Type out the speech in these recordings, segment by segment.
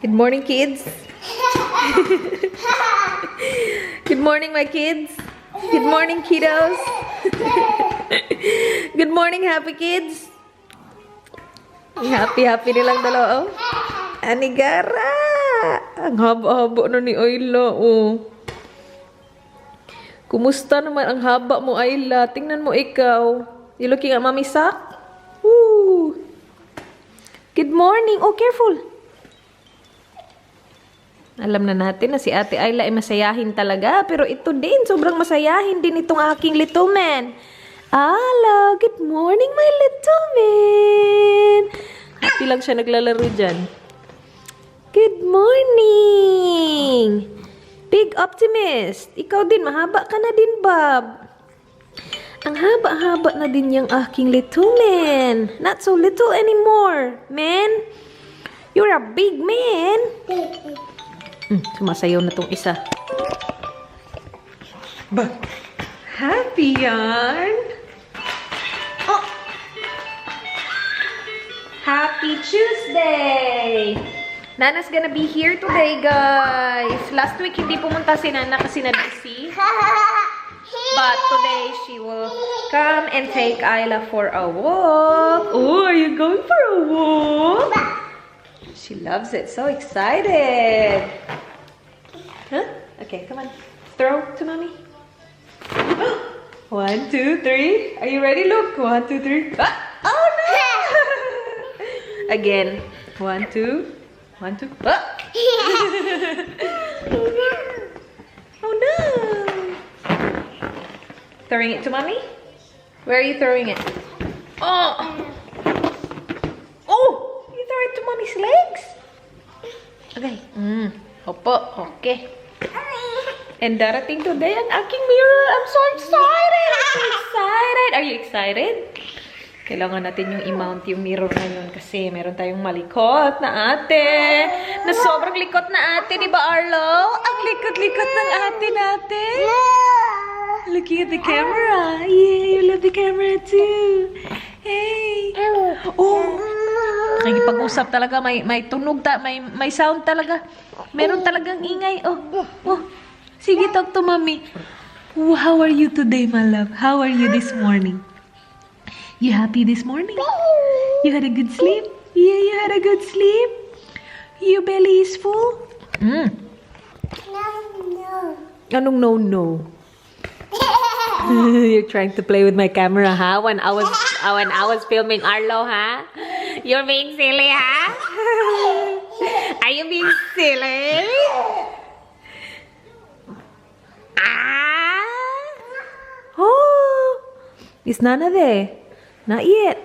Good morning, kids. Good morning, my kids. Good morning, kiddos. Good morning, happy kids. Happy nilang dalawa. Anigara. Ang haba-haba na ni Ayla, oh. Kumusta naman ang haba mo, Ayla? Tingnan mo ikaw. You looking at Mommy's sock? Woo! Good morning. Oh, careful. Alam na natin na si Ate Ayla ay masayahin talaga. Pero ito din, sobrang masayahin din itong aking little man. Hello, good morning, my little man. Happy lang siya naglalaro dyan. Good morning. Big optimist. Ikaw din, mahaba ka na din, Bob. Ang haba-haba na din yung aking little man. Not so little anymore, man. You're a big man. Sumasayaw na tong isa. Ba? Happy yarn. Oh. Happy Tuesday. Nana's gonna be here today, guys. Last week, hindi pumunta si Nana kasi na-busy. But today, she will come and take Ayla for a walk. Oh, are you going for a walk? She loves it. So excited. Huh? Okay, come on. Throw to Mommy. 1, 2, 3. Are you ready? Look. 1, 2, 3. Ah! Oh, no! Again. 1, 2. 1, 2. Ah! Oh, no. Throwing it to Mommy? Where are you throwing it? Oh! Oh! You throw it to Mommy's legs? Okay. Opo. Okay. And darating today ang aking mirror. I'm so excited! I'm so excited! Are you excited? Kailangan natin yung i-mount yung mirror ngayon kasi meron tayong malikot na ate. Na sobrang likot na ate, di ba, Arlo? Ang likot-likot ng ate natin. Looking at the camera. Yeah, you love the camera too. Hey. Oh. Nagipag-usap talaga. May tunog, may sound talaga. Meron talagang ingay. Oh. Sige, talk to Mommy. Oh, how are you today, my love? How are you this morning? You happy this morning? You had a good sleep? Yeah, you had a good sleep? Your belly is full? No. Anong no? You're trying to play with my camera, huh? When I was filming Arlo, huh? You're being silly, huh? Are you being silly? Oh, is Nana there? Not yet.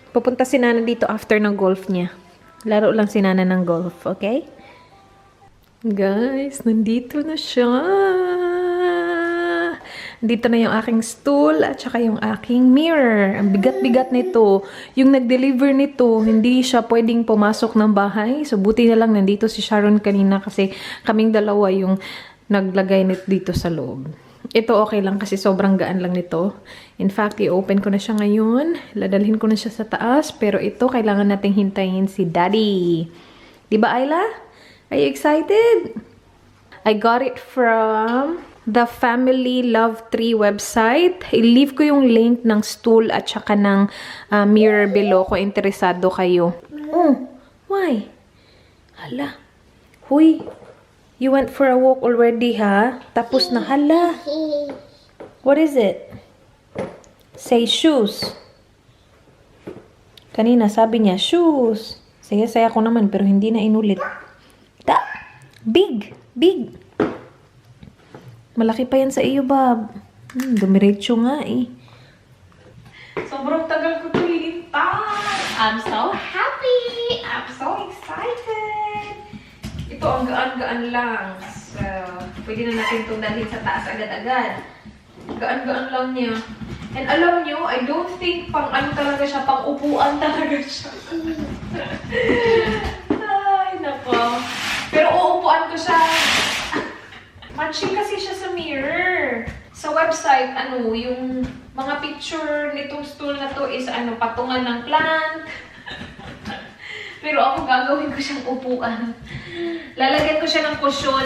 Pupunta si Nana dito after ng golf niya. Laro lang si Nana ng golf, okay? Guys, nandito na siya. Dito na yung aking stool at saka yung aking mirror. Ang bigat-bigat nito. Yung nag-deliver nito, hindi siya pwedeng pumasok ng bahay. So, buti na lang nandito si Sharon kanina kasi kaming dalawa yung naglagay nito dito sa loob. Ito okay lang kasi sobrang gaan lang nito. In fact, i-open ko na siya ngayon. Ladalhin ko na siya sa taas. Pero ito, kailangan nating hintayin si Daddy. Diba, Ayla? Are you excited? I got it from the Family Love Tree website. I-leave ko yung link ng stool at saka ng mirror below kung interesado kayo. Oh, why? Hala. Huy, you went for a walk already, ha? Tapos na, hala. What is it? Say shoes. Kanina sabi niya, shoes. Saya-saya ko naman pero hindi na inulit. Big. Malaki pa yan sa iyo, Bob. Dumiretso nga eh. Sobrang tagal ko ito hintay. I'm so happy. I'm so excited. Ito ang gaan-gaan lang. So, pwede na natin itong dalhin sa taas agad-agad. Gaan-gaan lang niya. And alam nyo, I don't think pang ano talaga siya, pang upuan talaga siya. Ay, nako. Pero uupuan ko siya. Matching kasi siya sa mirror. Sa website, yung mga picture nitong stool na to is patungan ng plant. Pero ako gagawin ko siyang upuan. Lalagyan ko siya ng cushion.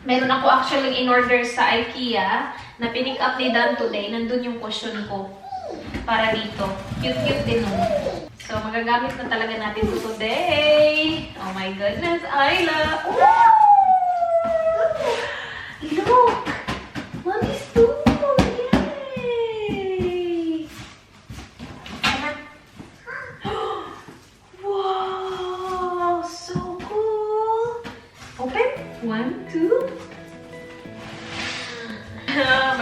Meron ako actually in-order sa IKEA na pinick up ni Dan today. Nandun yung cushion ko. Para dito. Cute-cute din nun. So, magagamit na talaga natin ito today. Oh my goodness, Ayla! Wow! Look! Mommy's stool! Yay! Wow! So cool! Open. 1, 2.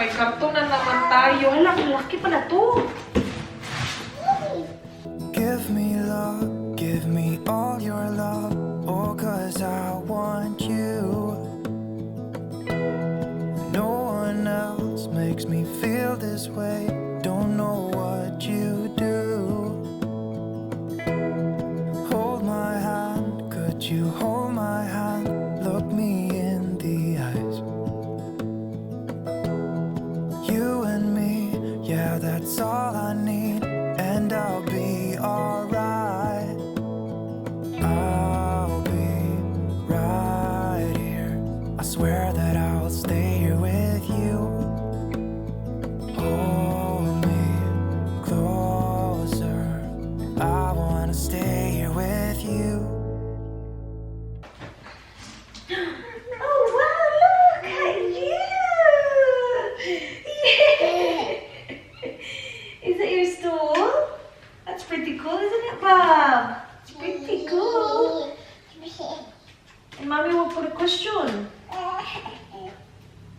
May karton na naman tayo. Hala, malaki pala to. Give me love, give me all your love, oh, 'cause I want you. No one else makes me feel this way, don't know what you do. Hold my hand, could you hold my hand, look me in the eyes. You and me, yeah, that's all I need, and I'll be alright. I'll be right here. I swear that I'll stay here with you. Hold me closer. I wanna stay here with you. Oh wow, look at you! Yeah. Is that your stool? That's pretty cool, isn't it, Bob? It's pretty cool. And Mommy will put a cushion.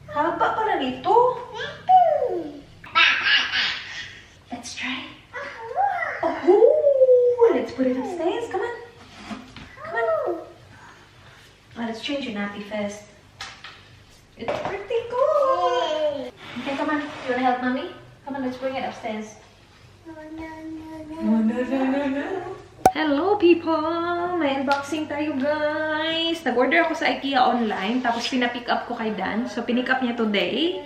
Haba pala nito. Let's try. Oh, let's put it upstairs. Come on. Come on. Oh, let's change your nappy first. It's pretty cool. Okay, come on. You wanna help Mommy? Come on, let's bring it upstairs. No. Hello people! May unboxing tayo guys! Nag-order ako sa IKEA online, tapos pina-pick up ko kay Dan. So, pinick up niya today.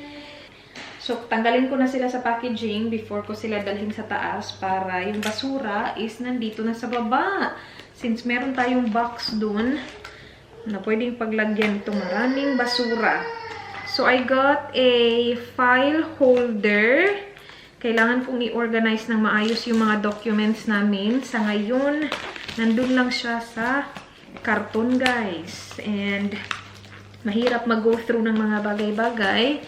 So, tanggalin ko na sila sa packaging before ko sila dalhin sa taas para yung basura is nandito na sa baba. Since meron tayong box dun na pwedeng paglagyan itong maraming basura. So, I got a file holder. Kailangan kong i-organize ng maayos yung mga documents namin. Sa ngayon, nandun lang siya sa karton, guys. And, mahirap mag-go through ng mga bagay-bagay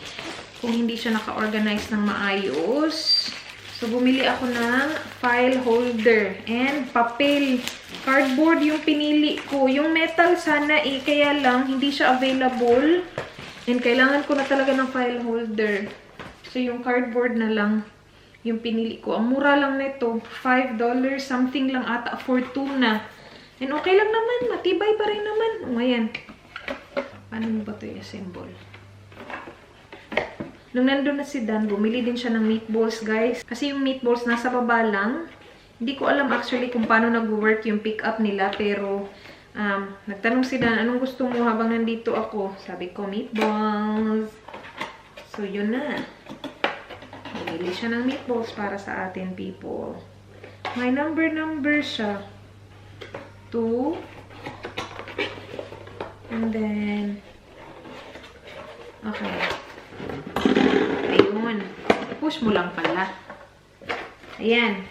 kung hindi siya naka-organize ng maayos. So, bumili ako ng file holder and papel. Cardboard yung pinili ko. Yung metal sana kaya lang, hindi siya available. And, kailangan ko na talaga ng file holder. So, yung cardboard na lang yung pinili ko. Ang mura lang nito. $5 something lang ata for 2 na. And okay lang naman. Matibay pa rin naman. O, ayan. Paano mo ba ito i-assemble? Nung nandun na si Dan, bumili din siya ng meatballs, guys. Kasi yung meatballs nasa baba lang. Hindi ko alam actually kung paano nag-work yung pick-up nila. Pero, nagtanong si Dan, anong gusto mo habang nandito ako? Sabi ko, meatballs. So, yun na. Bumili siya ng meatballs para sa atin, people. May number siya. 2. And then, okay. Ayun. Push mo lang pala. Ayan.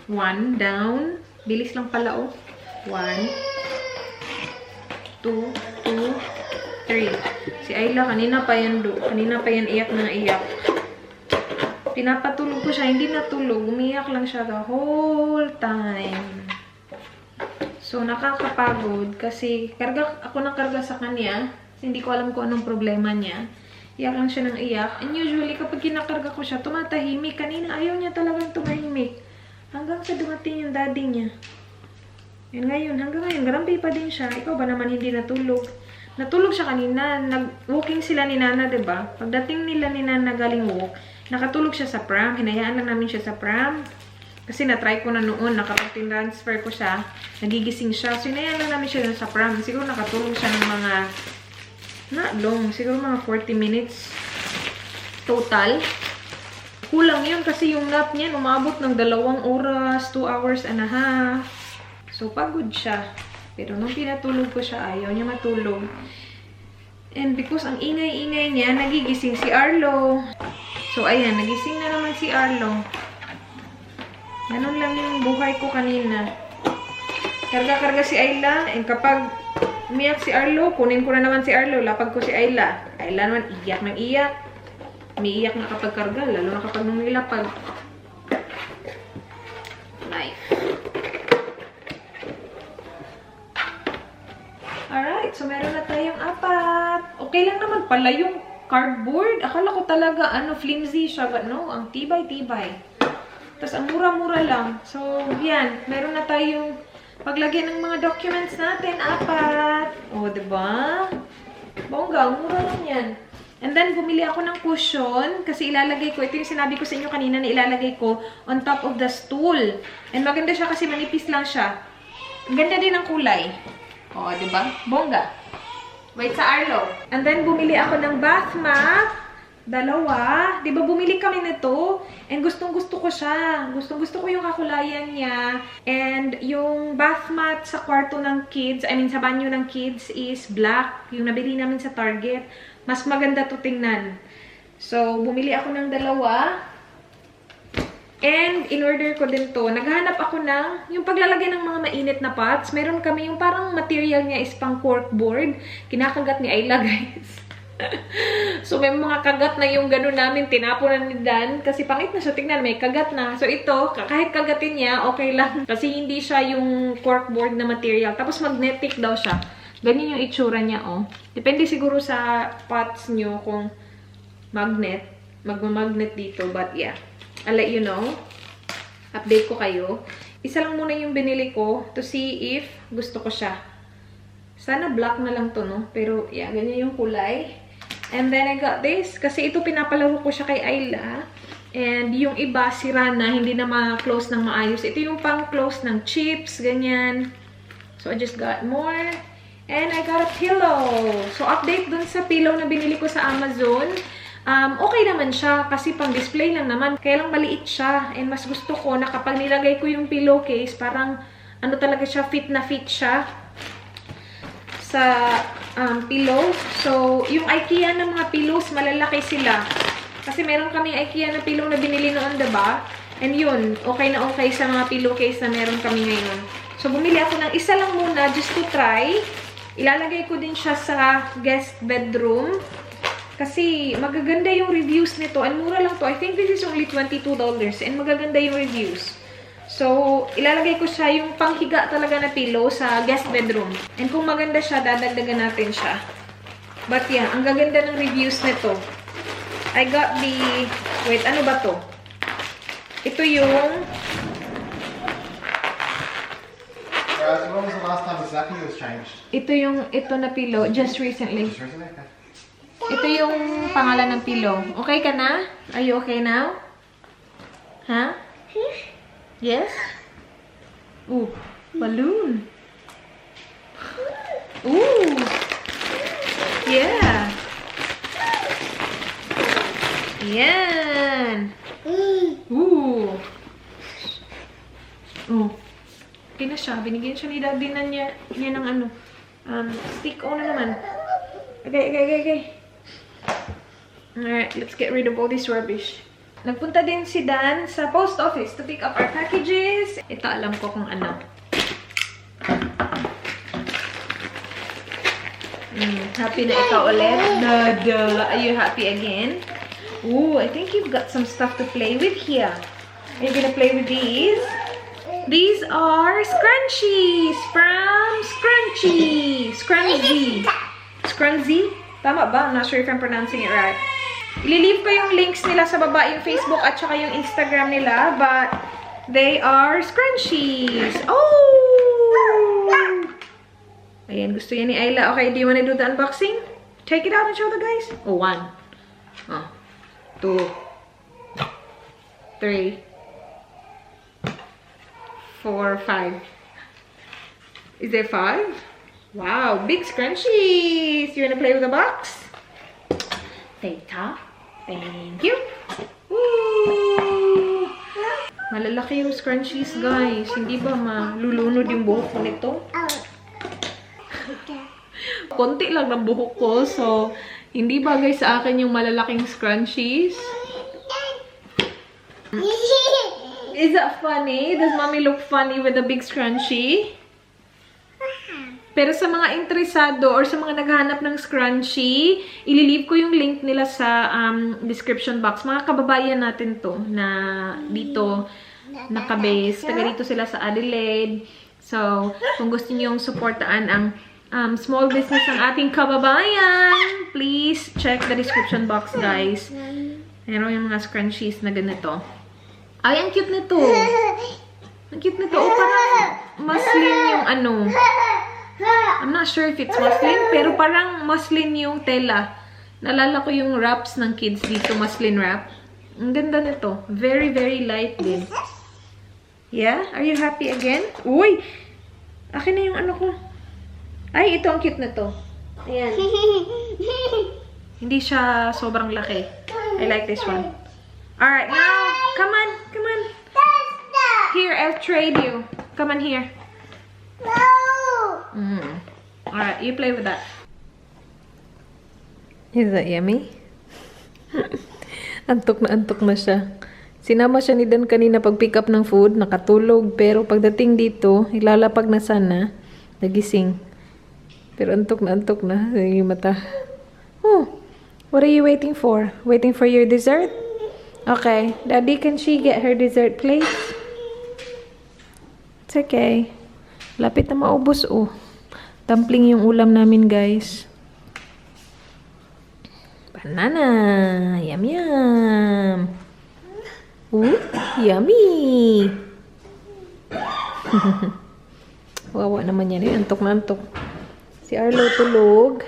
1 down. Bilis lang pala, oh. 1, 2, 3. Si Ayla, kanina pa yan iyak na iyak. Pinapatulog ko siya, hindi natulog. Umiyak lang siya the whole time. So, nakakapagod kasi ako ng karga sa kanya. Kasi hindi ko alam kung anong problema niya. Iyak lang siya ng iyak. And usually, kapag kinakarga ko siya, tumatahimik. Kanina, ayaw niya talagang tumahimik. Hanggang sa dumating yung daddy niya. And ngayon, hanggang ngayon, garampi pa din siya. Ikaw ba naman hindi natulog? Natulog siya kanina. Nag-walking sila ni Nana, diba? Pagdating nila ni Nana galing walk, nakatulog siya sa pram. Hinayaan lang namin siya sa pram. Kasi na-try ko na noon. Nakapag-transfer ko siya. Nagigising siya. So, hinayaan lang namin siya sa pram. Siguro nakatulog siya ng mga long. Siguro mga 40 minutes total. Kulang yun kasi yung nap niya umabot ng 2 oras, 2 hours and a half. So, pagod siya. Pero nung pinatulog ko siya, ayaw niya matulog. And because ang ingay-ingay niya, nagigising si Arlo. So, ayan, nagising na naman si Arlo. Ganun lang yung buhay ko kanina. Karga-karga si Ayla. And kapag umiyak si Arlo, kunin ko na naman si Arlo. Lapag ko si Ayla. Ayla naman, iyak ng iyak. Umiiyak na kapag karga, lalo na kapag nung nilapag. Life. Alright, so meron na tayong 4. Okay lang naman pala yung cardboard. Akala ko talaga, flimsy siya. But no, ang tibay-tibay. Tapos ang mura-mura lang. So, yan. Meron na tayong paglagyan ng mga documents natin. 4. O, diba? Bongga, mura lang yan. And then, bumili ako ng cushion kasi ilalagay ko, ito yung sinabi ko sa inyo kanina na ilalagay ko on top of the stool. And maganda siya kasi manipis lang siya. Ang ganda din ang kulay. O, diba? Bongga. Wait sa Arlo. And then, bumili ako ng bath mat. 2. Diba, bumili kami nito. And gustong-gusto ko siya. Gustong-gusto ko yung kakulayan niya. And yung bath mat sa kwarto ng kids, sa banyo ng kids is black. Yung nabili namin sa Target. Mas maganda to tingnan. So, bumili ako ng 2. And, in-order ko din to. Naghahanap ako ng, yung paglalagay ng mga mainit na pots. Meron kami yung parang material niya is pang corkboard. Kinakagat ni Ayla, guys. So, may mga kagat na yung gano'n namin. Tinapunan ni Dan. Kasi pangit na siya. Tingnan, may kagat na. So, ito, kahit kagatin niya, okay lang. Kasi hindi siya yung corkboard na material. Tapos, magnetic daw siya. Ganyan yung itsura niya, oh. Depende siguro sa pots nyo kung magnet. Magmamagnet dito. But, yeah. I'll let you know. Update ko kayo. Isa lang muna yung binili ko to see if gusto ko siya. Sana black na lang to, no? Pero, yeah, ganyan yung kulay. And then, I got this. Kasi ito, pinapalaro ko siya kay Ayla. And yung iba, sira na. Hindi na ma-close ng maayos. Ito yung pang-close ng chips. Ganyan. So, I just got more. And I got a pillow. So, update dun sa pillow na binili ko sa Amazon. Okay naman siya kasi pang display lang naman. Kaya lang maliit siya. And mas gusto ko na kapag nilagay ko yung pillowcase, parang talaga siya, fit na fit siya sa pillow. So, yung IKEA ng mga pillows, malalaki sila. Kasi meron kami IKEA na pillow na binili noon, diba? And yun, okay na okay sa mga pillowcase na meron kami ngayon. So, bumili ako ng isa lang muna just to try. Ilalagay ko din siya sa guest bedroom. Kasi magaganda yung reviews nito. And mura lang to. I think this is only $22. And magaganda yung reviews. So, ilalagay ko siya yung panghiga talaga na pillow sa guest bedroom. And kung maganda siya, dadagdagan natin siya. But yeah, ang gaganda ng reviews nito. I got the... Wait, ano ba to? Ito yung... When was the last time exactly it was changed? Ito na pillow, just recently. Just recently? Okay. Ito yung pangalan ng pillow. Okay ka na? Are you okay now? Huh? Yes? Ooh, balloon. Ooh. Yeah. Yan. Ooh. Oh. Okay na siya. Binigyan siya ni Daddy na niya ng stick. O na naman. Okay. Alright, let's get rid of all this rubbish. Nagpunta din si Dan sa post office to pick up our packages. Ito, alam ko kung ano. Happy na ikaw ulit? Dada. Are you happy again? Ooh, I think you've got some stuff to play with here. Are you gonna play with these? These are scrunchies from Scrunzi. Scrunzi? Tama ba? I'm not sure if I'm pronouncing it right. Ililive ko yung links nila sa baba, yung Facebook at saka yung Instagram nila. But they are scrunchies. Oh! Ayan, gusto yan ni Ayla. Okay, do you wanna do the unboxing? Take it out and show the guys. Oh, 1. 2. 3. 4, 5. Is there 5? Wow, big scrunchies! You wanna play with the box? Thank you. Woo! Malalaki yung scrunchies, guys. Hindi ba malulunod yung buhok ko nito? Konti lang ng buhok ko. So, hindi bagay sa akin yung malalaking scrunchies. Is that funny? Does mommy look funny with a big scrunchie? Pero sa mga interesado or sa mga naghahanap ng scrunchie, ililive ko yung link nila sa description box. Mga kababayan natin to na dito nakabase. Taga dito sila sa Adelaide. So, kung gusto niyo yung supportaan ang small business ng ating kababayan, please check the description box, guys. Meron yung mga scrunchies na ganito. Ay, ang cute nito. Ang cute nito. Oh, parang muslin yung ano. I'm not sure if it's muslin, pero parang muslin yung tela. Naalala ko yung wraps ng kids dito, muslin wrap. Ang ganda nito. Very, very light din. Yeah? Are you happy again? Uy! Akin na yung ano ko. Ay, ito ang cute na to. Ayan. Hindi siya sobrang laki. I like this one. Alright, now, come on, come on. Here, I'll trade you. Come on here. Alright, you play with that. Is that yummy? Antok na siya. Sinama siya ni Dan kanina pag pick up ng food, nakatulog. Pero pagdating dito, ilalapag na sana, nagising. Pero antok na yung mata. Oh, what are you waiting for? Waiting for your dessert? Okay, Daddy, can she get her dessert, please? It's okay. Lapit na maubos, oh. Dumpling yung ulam namin, guys. Banana. Yum, yum. Ooh, yummy. Wawa naman yan, eh. Antok na antok. Si Arlo tulog.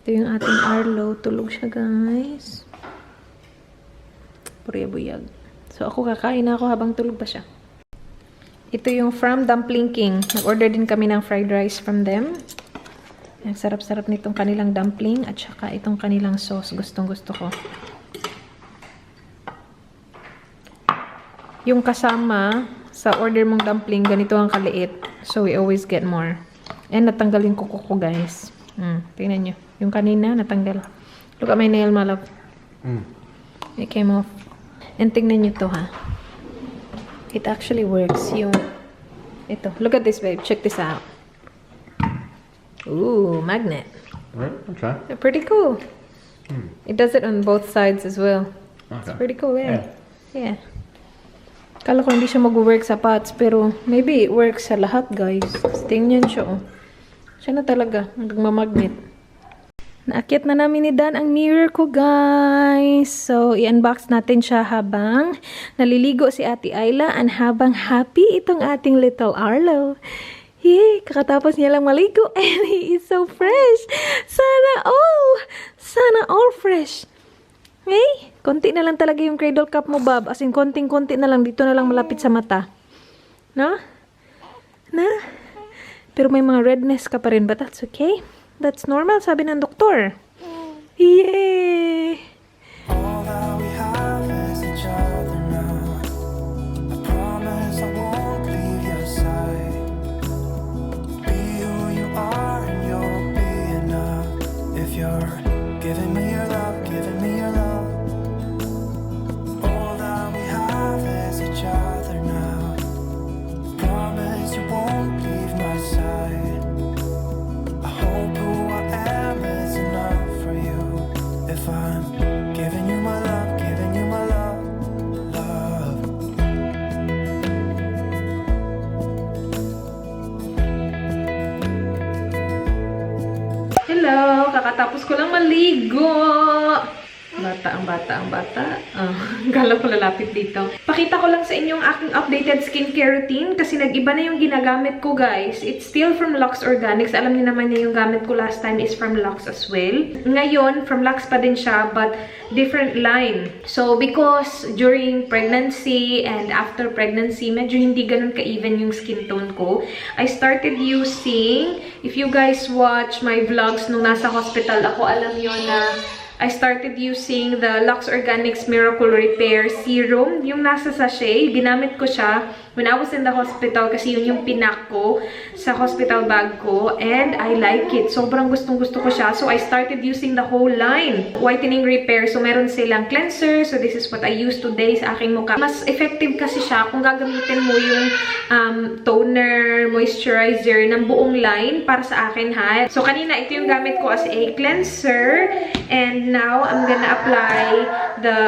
Ito yung ating Arlo. Tulog siya, guys. Buyag. So, ako kakain na ako habang tulog pa siya. Ito yung from Dumpling King. Nag-order din kami ng fried rice from them. Ang sarap-sarap nitong kanilang dumpling at saka itong kanilang sauce. Gustong-gusto ko. Yung kasama sa order mong dumpling, ganito ang kaliit. So, we always get more. And natanggal yung kuko ko, guys. Tingnan nyo. Yung kanina, natanggal. Look at my nail, my love. It came off. And tingnan nyo to, ha. It actually works. Yung, ito. Look at this, babe. Check this out. Ooh, magnet. Right, okay. They're pretty cool. It does it on both sides as well. Okay. It's pretty cool, yeah. Yeah. Kala ko hindi siya mag-work sa pots, pero maybe it works sa lahat, guys. Tingnan siya, oh. Siya na talaga. Nagmamagnet. Naakyat na namin ni Dan ang mirror ko, guys. So, i-unbox natin siya habang naliligo si Ate Ayla and habang happy itong ating little Arlo. Yay! Kakatapos niya lang maligo and he is so fresh. Sana all fresh. Hey, konti na lang talaga yung cradle cap mo, Bob. As in, konting-konti na lang. Dito na lang malapit sa mata. No? Na? Pero may mga redness ka pa rin, but that's okay. That's normal, sabi ng doktor. Yay! All that we have is each other now. I promise I won't leave your side. Be who you are and you'll be enough. If you're giving me your love, giving me your love. All that we have is each other now. Promise you won't leave my side. I hope who I am is enough for you. If I'm giving you my love, giving you my love, love. Hello! Kakatapos ko lang maligo. Bata. Gala ko lalapit dito. Pakita ko lang sa inyo ang aking updated skincare routine kasi nag-iba na yung ginagamit ko, guys. It's still from Luxeorganix. Alam niyo naman na yung gamit ko last time is from Luxe as well. Ngayon, from Luxe pa din siya, but different line. So, because during pregnancy and after pregnancy, medyo hindi ganun ka-even yung skin tone ko. I started using, if you guys watch my vlogs nung nasa hospital ako, alam niyo na I started using the Luxe Organix Miracle Repair Serum. Yung nasa sachet, ginamit ko siya when I was in the hospital kasi yun yung pinak ko sa hospital bag ko. And I like it. Sobrang gustong-gusto ko siya. So, I started using the whole line. Whitening Repair. So, meron silang cleanser. So, this is what I use today sa aking mukha. Mas effective kasi siya kung gagamitin mo yung toner, moisturizer ng buong line para sa akin, ha. So, kanina, ito yung gamit ko as a cleanser. And now, I'm gonna apply the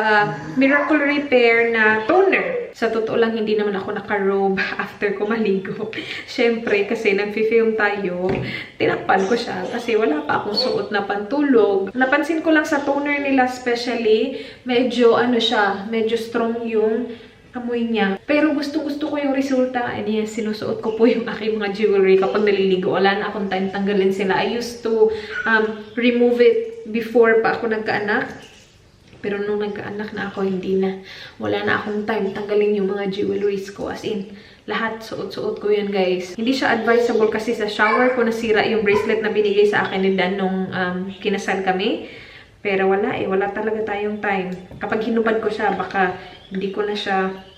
Miracle Repair na toner. Sa totoo lang, hindi naman ako naka-robe after ko maligo. Siyempre, kasi nag-film tayo, tinakpan ko siya kasi wala pa akong suot na pantulog. Napansin ko lang sa toner nila especially, medyo ano siya, medyo strong yung amoy niya. Pero gusto-gusto ko yung resulta. And yes, sinusuot ko po yung aking mga jewelry kapag naliligo. Wala na akong time tanggalin sila. I used to remove it before pa ako nagkaanak. Pero nung nagkaanak na ako, hindi na. Wala na akong time tanggalin yung mga jewelries ko. As in, lahat suot-suot ko yan, guys. Hindi siya advisable kasi sa shower ko nasira yung bracelet na binigay sa akin ni Dan nung kinasal kami. Pero wala eh. Wala talaga tayong time. Kapag hinubad ko siya, baka hindi ko na siya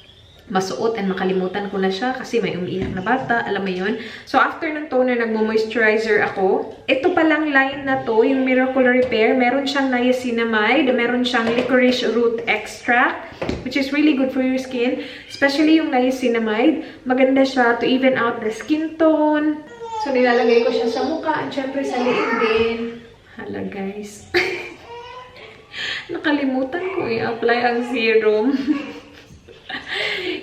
masuot and makalimutan ko na siya kasi may umiiyak na bata. Alam mo yun? So, after ng toner, nagmo-moisturizer ako. Ito palang line na to, yung Miracle Repair. Meron siyang niacinamide. Meron siyang licorice root extract, which is really good for your skin. Especially yung niacinamide. Maganda siya to even out the skin tone. So, nilalagay ko siya sa mukha at syempre sa liig din. Hala, guys. Nakalimutan ko i-apply ang serum.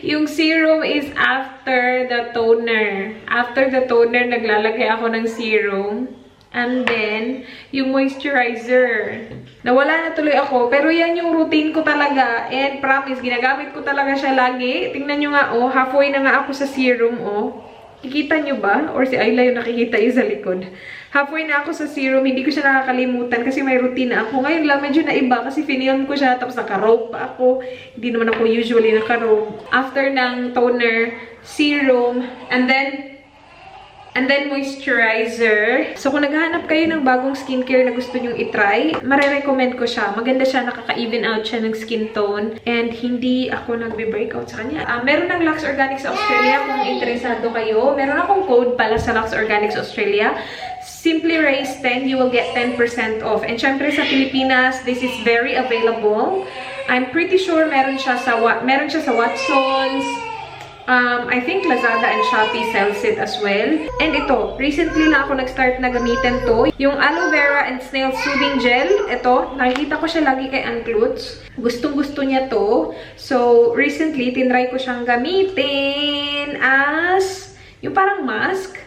Yung serum is after the toner. After the toner, naglalagay ako ng serum. And then, yung moisturizer. Nawala na tuloy ako. Pero yan yung routine ko talaga. And promise, ginagamit ko talaga siya lagi. Tingnan nyo nga, oh. Halfway na nga ako sa serum, oh. Kikita nyo ba? Or si Ayla yung nakikita yung sa likod. Halfway na ako sa serum. Hindi ko siya nakakalimutan kasi may routine na ako. Ngayon lang, medyo naiba kasi film ko siya. Tapos naka-robe pa ako. Hindi naman ako usually naka-robe. After ng toner, serum, and then moisturizer. So, kung naghahanap kayo ng bagong skincare na gusto nyong itry, marirecommend ko siya. Maganda siya, nakaka-even out siya ng skin tone. And hindi ako nagbe-breakout sa kanya. Meron ng Luxe Organix Australia kung interesado kayo. Meron akong code pala sa Luxe Organix Australia. Simply raise 10, you will get 10% off. And syempre sa Pilipinas, this is very available. I'm pretty sure meron siya sa Watsons. I think Lazada and Shopee sells it as well. And ito, recently lang ako nag-start na gamitin to. Yung aloe vera and snail soothing gel. Ito, nakikita ko siya lagi kay Aunt Lutz. Gustong-gusto niya to. So, recently, tinry ko siyang gamitin as yung parang mask.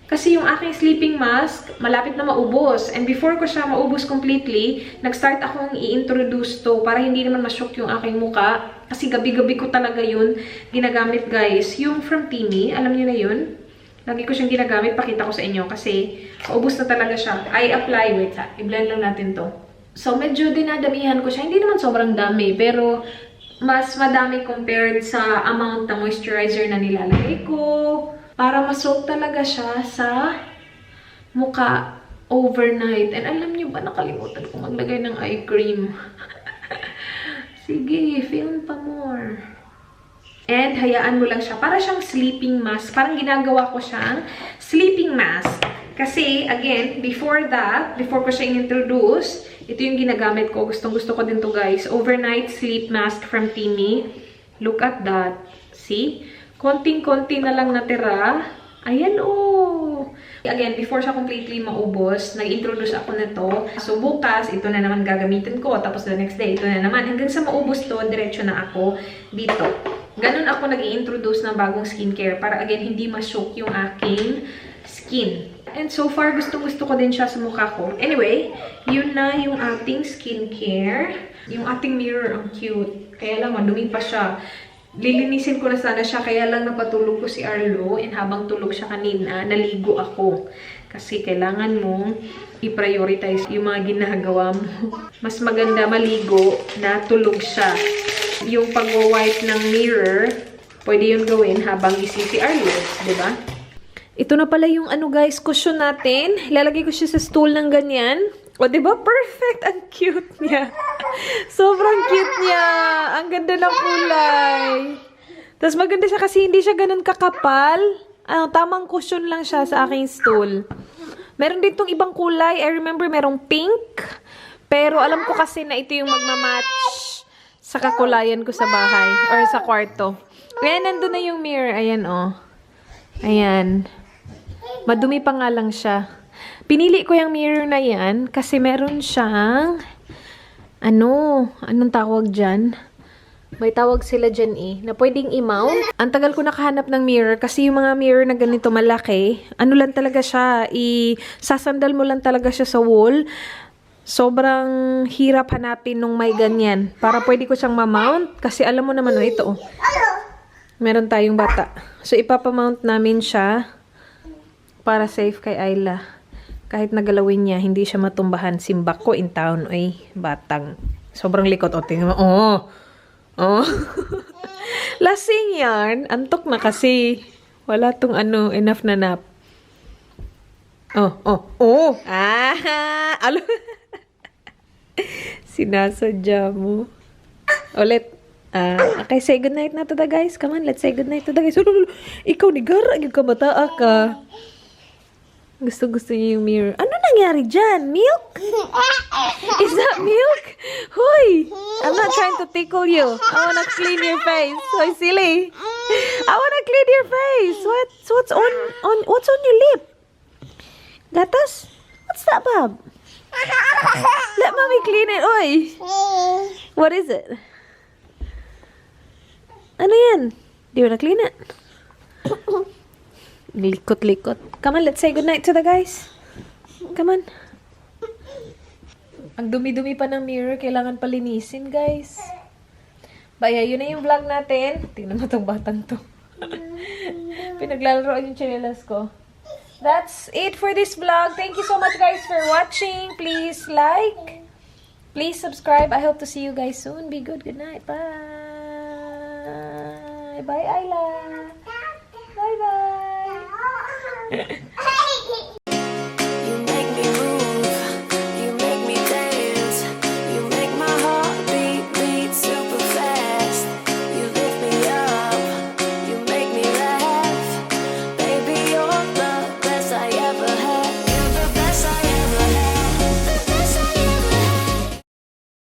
Kasi yung aking sleeping mask, malapit na maubos. And before ko siya maubos completely, nag-start akong i-introduce to para hindi naman ma-shock yung aking muka. Kasi gabi-gabi ko talaga yun ginagamit, guys. Yung from Timi, alam niyo na yun? Lagi ko siyang ginagamit, pakita ko sa inyo. Kasi maubos na talaga siya. I apply, wait ha, i-blend lang natin to. So, medyo dinadamihan ko siya. Hindi naman sobrang dami, pero mas madami compared sa amount na moisturizer na nilalagay ko. Para ma-soak talaga siya sa mukha overnight. And alam niyo ba, nakalimutan ko maglagay ng eye cream. Sige, film pa more. And hayaan mo lang siya. Para siyang sleeping mask. Parang ginagawa ko siyang sleeping mask. Kasi, again, before ko siya in-introduce, ito yung ginagamit ko. Gustong-gusto ko din to, guys. Overnight sleep mask from Timi. Look at that. See? Konting-konti na lang natira. Ayan, oh! Again, before siya completely maubos, nag-introduce ako nito. So, bukas, ito na naman gagamitin ko. Tapos, the next day, ito na naman. Hanggang sa maubos to, diretso na ako dito. Ganun ako nag-i-introduce ng bagong skincare para, again, hindi ma-shock yung aking skin. And so far, gusto-gusto ko din siya sa mukha ko. Anyway, yun na yung ating skincare. Yung ating mirror, ang cute. Kaya lang, madumi pa siya. Lilinisin ko na sana siya, kaya lang napatulog ko si Arlo, and habang tulog siya kanina, naligo ako. Kasi kailangan mong i-prioritize yung mga ginagawa mo. Mas maganda maligo na tulog siya. Yung pag-wipe ng mirror, pwede yun gawin habang gising si Arlo, diba? Ito na pala yung ano guys, cushion natin. Ilalagay ko siya sa stool ng ganyan. O, diba? Perfect. Ang cute niya. Sobrang cute niya. Ang ganda ng kulay. Tapos maganda siya kasi hindi siya ganun kakapal. Tamang cushion lang siya sa aking stool. Meron ditong ibang kulay. I remember merong pink. Pero alam ko kasi na ito yung magmamatch sa kakulayan ko sa bahay. Or sa kwarto. Ayan, nandun na yung mirror. Ayan, oh. Ayan. Madumi pa nga lang siya. Pinili ko yung mirror na yan kasi meron siyang anong tawag dyan? May tawag sila dyan na pwedeng i-mount. Ang tagal ko nakahanap ng mirror kasi yung mga mirror na ganito malaki, lang talaga siya, sasandal mo lang talaga siya sa wall. Sobrang hirap hanapin nung may ganyan. Para pwede ko siyang ma-mount kasi alam mo naman, ito. Meron tayong bata. So, ipapamount namin siya para safe kay Ayla. Kahit nagalawin niya, hindi siya matumbahan. Simbak ko in town. Ay, batang. Sobrang likot. O, tingnan mo. Oh. Lasing yan. Antok na kasi. Wala tong enough na nap. Oh. Alo. Sinasadya mo. Ulit. Okay, say goodnight na to the guys. Come on, let's say goodnight to the guys. Ikaw ni Gara, yung kamataa ka. Gusto niya yung mirror. Ano nangyari dyan? Milk? Is that milk? Hoy! I'm not trying to tickle you. I wanna clean your face. Hoy, silly. I wanna clean your face. What's on your lip? Gatas? What's that, Bob? Let mommy clean it. Oy! What is it? Ano yan? Do you wanna clean it? Likot. Come on, let's say goodnight to the guys. Come on. Ang dumi-dumi pa ng mirror. Kailangan palinisin, guys. Baya, yun na yung vlog natin. Tingnan mo tong batang to. Pinaglalaroan yung chinelas ko. That's it for this vlog. Thank you so much, guys, for watching. Please like. Please subscribe. I hope to see you guys soon. Be good. Good night. Bye. Bye, Ayla. Bye-bye.